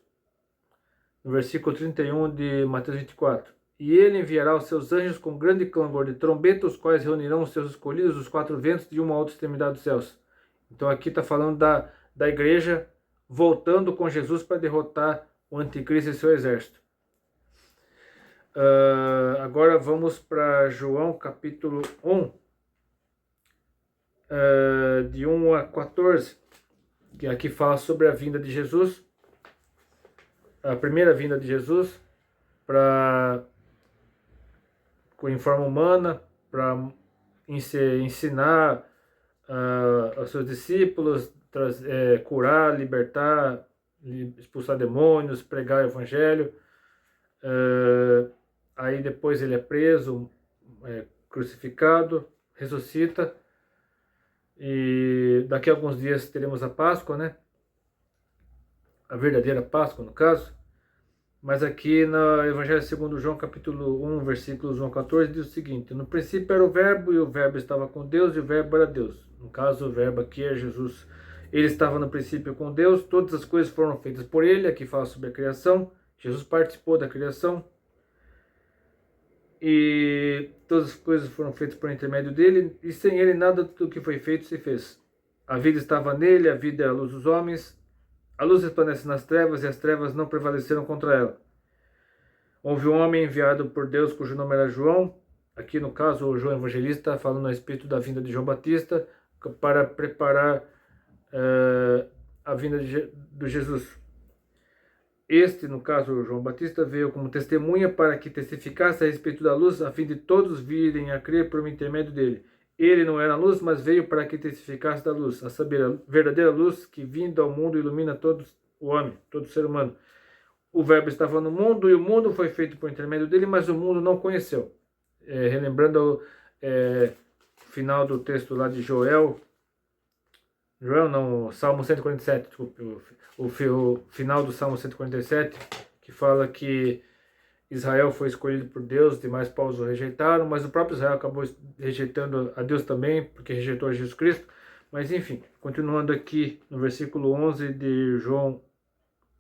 no versículo 31 de Mateus 24. E ele enviará os seus anjos com grande clangor de trombeta, os quais reunirão os seus escolhidos dos quatro ventos de uma a outra extremidade dos céus. Então aqui está falando da igreja voltando com Jesus para derrotar o anticristo e seu exército. Agora vamos para João capítulo 1, de 1 a 14, que aqui fala sobre a vinda de Jesus, a primeira vinda de Jesus, em forma humana, para ensinar aos seus discípulos, curar, libertar, expulsar demônios, pregar o evangelho. Aí depois ele é preso, crucificado, ressuscita, e daqui a alguns dias teremos a Páscoa, né? A verdadeira Páscoa, no caso. Mas aqui no Evangelho segundo João, capítulo 1, versículos 1 a 14, diz o seguinte: no princípio era o Verbo, e o Verbo estava com Deus, e o Verbo era Deus. No caso, o Verbo aqui é Jesus. Ele estava no princípio com Deus, todas as coisas foram feitas por ele. Aqui fala sobre a criação. Jesus participou da criação. E todas as coisas foram feitas por intermédio dele, e sem ele nada do que foi feito se fez. A vida estava nele, a vida é a luz dos homens. A luz resplandece nas trevas, e as trevas não prevaleceram contra ela. Houve um homem enviado por Deus, cujo nome era João. Aqui no caso, o João Evangelista, falando a respeito da vinda de João Batista, para preparar a vinda de Jesus. Este, no caso, o João Batista, veio como testemunha para que testificasse a respeito da luz, a fim de todos virem a crer por intermédio dele. Ele não era a luz, mas veio para que testificasse da luz, a saber, a verdadeira luz que vindo ao mundo ilumina todo o homem, todo ser humano. O Verbo estava no mundo, e o mundo foi feito por intermédio dele, mas o mundo não conheceu. Relembrando o final do texto lá de Salmo 147, desculpe, o final do Salmo 147, que fala que Israel foi escolhido por Deus, os demais povos o rejeitaram, mas o próprio Israel acabou rejeitando a Deus também, porque rejeitou a Jesus Cristo. Mas enfim, continuando aqui no versículo 11 de João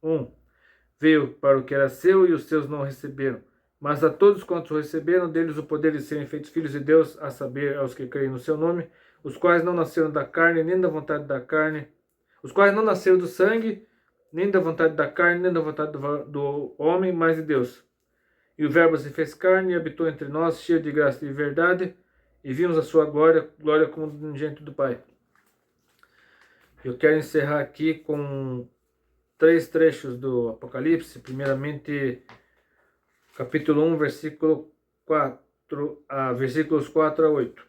1, veio para o que era seu, e os seus não receberam. Mas a todos quantos o receberam, deles o poder de serem feitos filhos de Deus, a saber, aos que creem no seu nome, os quais não nasceram da carne, nem da vontade da carne, os quais não nasceram do sangue, nem da vontade da carne, nem da vontade do homem, mas de Deus. E o Verbo se fez carne e habitou entre nós, cheio de graça e de verdade, e vimos a sua glória, glória como do unigênito do Pai. Eu quero encerrar aqui com 3 trechos do Apocalipse. Primeiramente, capítulo 1, versículos 4 a 8.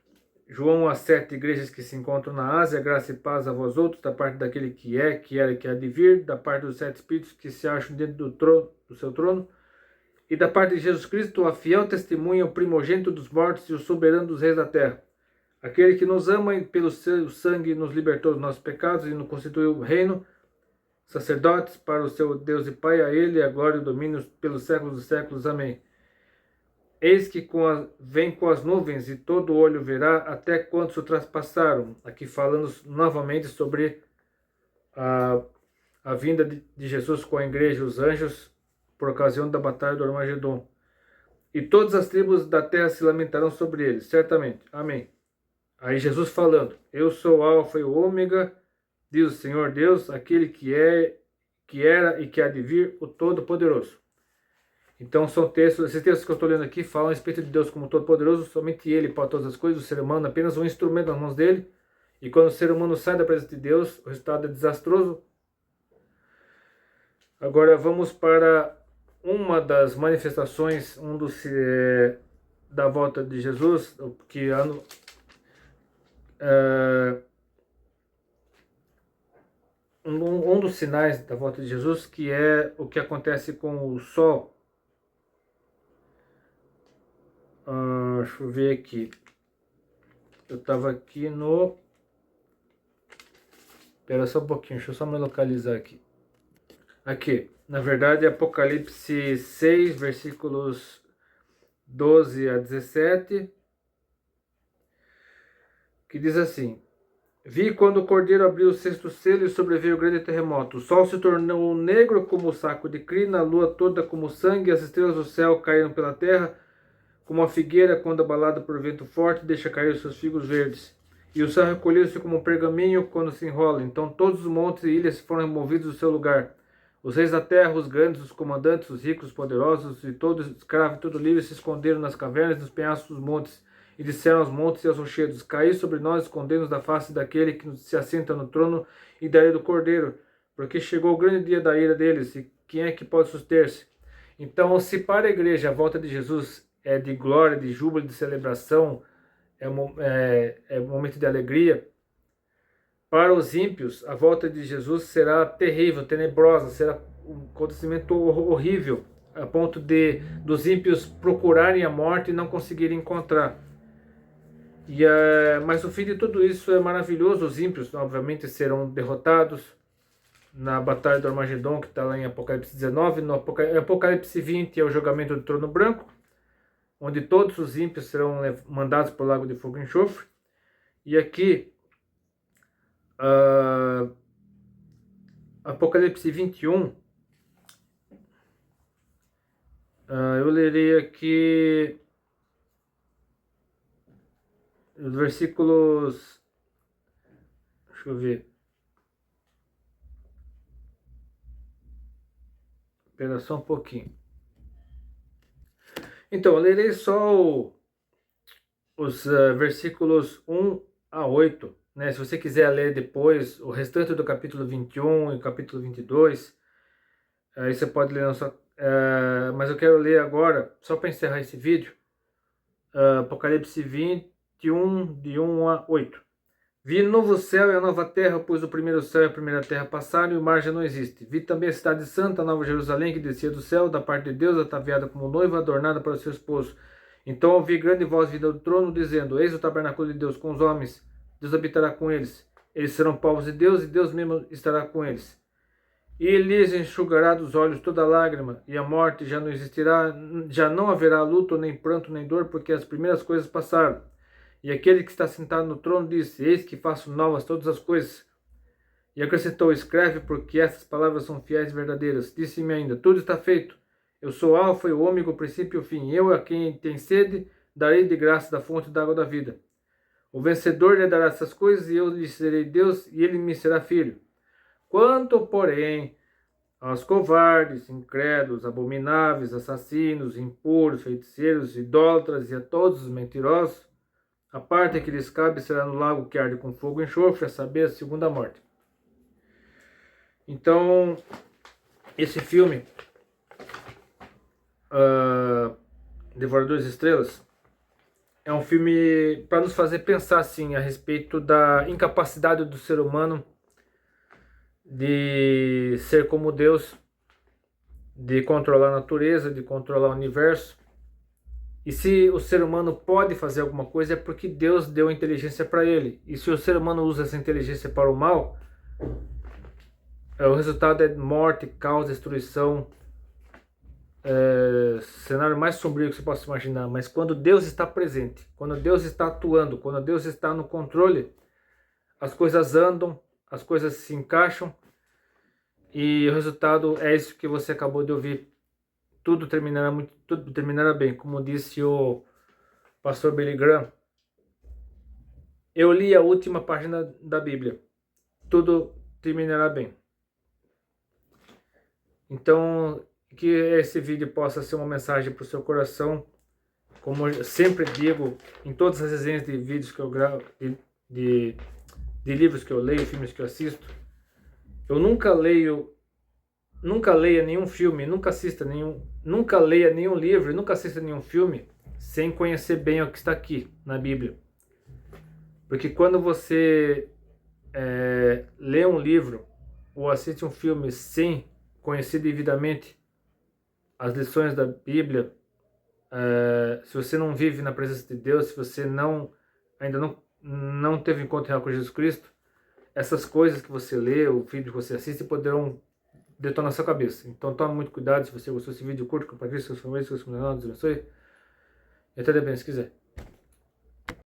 João, às 7 igrejas que se encontram na Ásia, graça e paz a vós outros, da parte daquele que é, que era e que há de vir, da parte dos 7 espíritos que se acham dentro do seu trono, e da parte de Jesus Cristo, a fiel testemunha, o primogênito dos mortos e o soberano dos reis da terra. Aquele que nos ama e pelo seu sangue nos libertou dos nossos pecados e nos constituiu reino, sacerdotes para o seu Deus e Pai, a ele a glória e o domínio pelos séculos dos séculos. Amém. Eis que vem com as nuvens, e todo olho verá, até quantos o traspassaram. Aqui falando novamente sobre a vinda de Jesus com a igreja, os anjos, por ocasião da batalha do Armagedon. E todas as tribos da terra se lamentarão sobre eles, certamente. Amém. Aí Jesus falando: eu sou o Alfa e o Ômega, diz o Senhor Deus, aquele que é, que era e que há de vir, o Todo-Poderoso. Então são textos, esses textos que eu estou lendo aqui falam a respeito de Deus como Todo-Poderoso. Somente Ele pode todas as coisas, o ser humano apenas um instrumento nas mãos dele. E quando o ser humano sai da presença de Deus, o resultado é desastroso. Agora vamos para uma das manifestações, da volta de Jesus, que um dos sinais da volta de Jesus, que é o que acontece com o sol. Deixa eu ver aqui. Eu estava aqui no... Espera só um pouquinho, deixa eu só me localizar aqui. Aqui, na verdade, Apocalipse 6, versículos 12 a 17, que diz assim: vi quando o Cordeiro abriu o 6º selo e sobreveio o grande terremoto. O sol se tornou negro como o saco de crina, a lua toda como sangue, as estrelas do céu caíram pela terra, como a figueira quando abalada por vento forte deixa cair os seus figos verdes. E o céu recolheu-se como um pergaminho quando se enrola. Então todos os montes e ilhas foram removidos do seu lugar. Os reis da terra, os grandes, os comandantes, os ricos, os poderosos, e todo escravo e todo livre se esconderam nas cavernas, nos penhascos dos montes e disseram aos montes e aos rochedos: Caí sobre nós, escondemos da face daquele que se assenta no trono e da ira do Cordeiro, porque chegou o grande dia da ira deles, e quem é que pode suster-se? Então, se para a igreja a volta de Jesus é de glória, de júbilo, de celebração, é um momento de alegria, para os ímpios a volta de Jesus será terrível, tenebrosa, será um acontecimento horrível, a ponto de dos ímpios procurarem a morte e não conseguirem encontrar. Mas o fim de tudo isso é maravilhoso. Os ímpios, obviamente, serão derrotados na batalha do Armagedon, que está lá em Apocalipse 19. No Apocalipse 20 é o julgamento do trono branco, onde todos os ímpios serão mandados para o lago de fogo e enxofre. E aqui, Apocalipse 21, eu lerei aqui os versículos, deixa eu ver, espera só um pouquinho. Então, eu lerei só os versículos 1 a 8, né? Se você quiser ler depois o restante do capítulo 21 e capítulo 22, aí você pode ler na sua... mas eu quero ler agora, só para encerrar esse vídeo, Apocalipse 21, de 1 a 8. Vi novo céu e a nova terra, pois o primeiro céu e a primeira terra passaram e o mar já não existe. Vi também a cidade santa, a nova Jerusalém, que descia do céu, da parte de Deus, ataviada como noiva, adornada para o seu esposo. Então ouvi grande voz vinda do trono, dizendo: Eis o tabernáculo de Deus com os homens, Deus habitará com eles. Eles serão povos de Deus, e Deus mesmo estará com eles. E lhes enxugará dos olhos toda lágrima, e a morte já não existirá, já não haverá luto, nem pranto, nem dor, porque as primeiras coisas passaram. E aquele que está sentado no trono disse: Eis que faço novas todas as coisas. E acrescentou: Escreve, porque essas palavras são fiéis e verdadeiras. Disse-me ainda: Tudo está feito. Eu sou o Alfa e o Ômega, o princípio e o fim. Eu, a quem tem sede, darei de graça da fonte da água da vida. O vencedor lhe dará essas coisas, e eu lhe serei Deus, e ele me será filho. Quanto, porém, aos covardes, incrédulos, abomináveis, assassinos, impuros, feiticeiros, idólatras e a todos os mentirosos, a parte que lhes cabe será no lago que arde com fogo e enxofre, a saber, a segunda morte. Então, esse filme, Devoradores de Estrelas, é um filme para nos fazer pensar assim, a respeito da incapacidade do ser humano de ser como Deus, de controlar a natureza, de controlar o universo. E se o ser humano pode fazer alguma coisa, é porque Deus deu inteligência para ele. E se o ser humano usa essa inteligência para o mal, o resultado é morte, caos, destruição, cenário mais sombrio que você possa imaginar. Mas quando Deus está presente, quando Deus está atuando, quando Deus está no controle, as coisas andam, as coisas se encaixam, e o resultado é isso que você acabou de ouvir. Tudo terminará bem, como disse o pastor Billy Graham. Eu li a última página da Bíblia. Tudo terminará bem. Então, que esse vídeo possa ser uma mensagem para o seu coração. Como eu sempre digo em todas as resenhas de vídeos que eu gravo, de livros que eu leio, filmes que eu assisto, eu nunca leia nenhum filme, nunca leia nenhum livro, nunca assista nenhum filme sem conhecer bem o que está aqui na Bíblia. Porque quando você lê um livro ou assiste um filme sem conhecer devidamente as lições da Bíblia, se você não vive na presença de Deus, se você ainda não teve encontro real com Jesus Cristo, essas coisas que você lê, o vídeo que você assiste, poderão detonar sua cabeça. Então tome muito cuidado. Se você gostou desse vídeo, curta, compartilhe com seus favoritos, Deus abençoe. E até bem, se quiser.